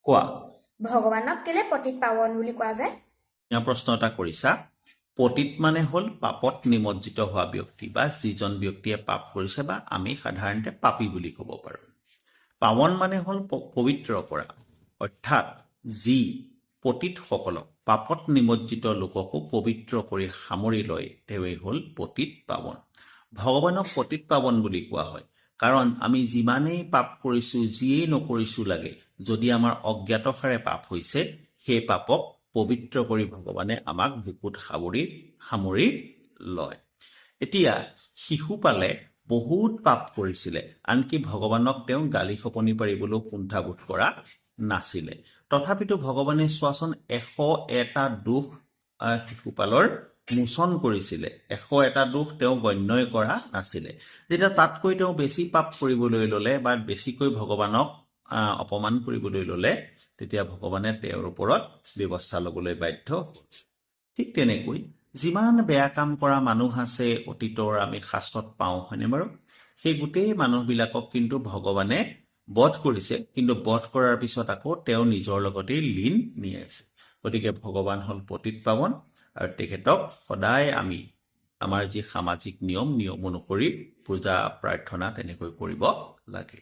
কোৱা ভগৱানক কেলে পতিত পাৱন বুলি কোৱা যায়? ইয়াৰ প্ৰশ্ন এটা কৰিছা পতিত মানে হ'ল পাপত নিমজ্জিত হোৱা ব্যক্তি বা যিজন ব্যক্তিয়ে পাপ কৰিছে বা আমি সাধাৰণতে পাপী বুলি ক'ব পাৰোঁ পাৱন মানে হ'ল পবিত্ৰ কৰা অৰ্থাৎ যি পতিতসকলক পাপত নিমজ্জিত লোককো পবিত্ৰ কৰি সামৰি লয় তেওঁৱেই হ'ল পতিত পাৱন ভগৱানক পতিত পাৱন বুলি কোৱা হয় কাৰণ আমি যিমানেই পাপ কৰিছোঁ যিয়েই নকৰিছোঁ লাগে যদি আমাৰ অজ্ঞাতসাৰে পাপ হৈছে সেই পাপক পবিত্ৰ কৰি ভগৱানে আমাক বুকুত সামৰি লয় এতিয়া শিশুপালে বহুত পাপ কৰিছিলে আনকি ভগৱানক তেওঁ গালি খপনি পাৰিবলৈও কুণ্ঠাবোধ কৰা নাছিলে তথাপিতো ভগৱানে চোৱাচোন 101টা দোষ শিশুপালৰ মোচন কৰিছিলে 101টা দোষ তেওঁ গণ্যই কৰা নাছিলে যেতিয়া তাতকৈ তেওঁ বেছি পাপ কৰিবলৈ ল'লে বা বেছিকৈ ভগৱানক অপমান কৰিবলৈ ল'লে তেতিয়া ভগৱানে তেওঁৰ ওপৰত ব্যৱস্থা ল'বলৈ বাধ্য হ'ল ঠিক তেনেকৈ যিমান বেয়া কাম কৰা মানুহ আছে অতীতৰ আমি শাস্ত্ৰত পাওঁ হয়নে বাৰু সেই গোটেই মানুহবিলাকক কিন্তু ভগৱানে বধ কৰিছে কিন্তু বধ কৰাৰ পিছত আকৌ তেওঁ নিজৰ লগতেই লীন নিয়ে আছে গতিকে ভগৱান হ'ল পতিত পাৱন আৰু তেখেতক সদায় আমি আমাৰ যি সামাজিক নিয়ম অনুসৰি পূজা প্ৰাৰ্থনা তেনেকৈ কৰিব লাগে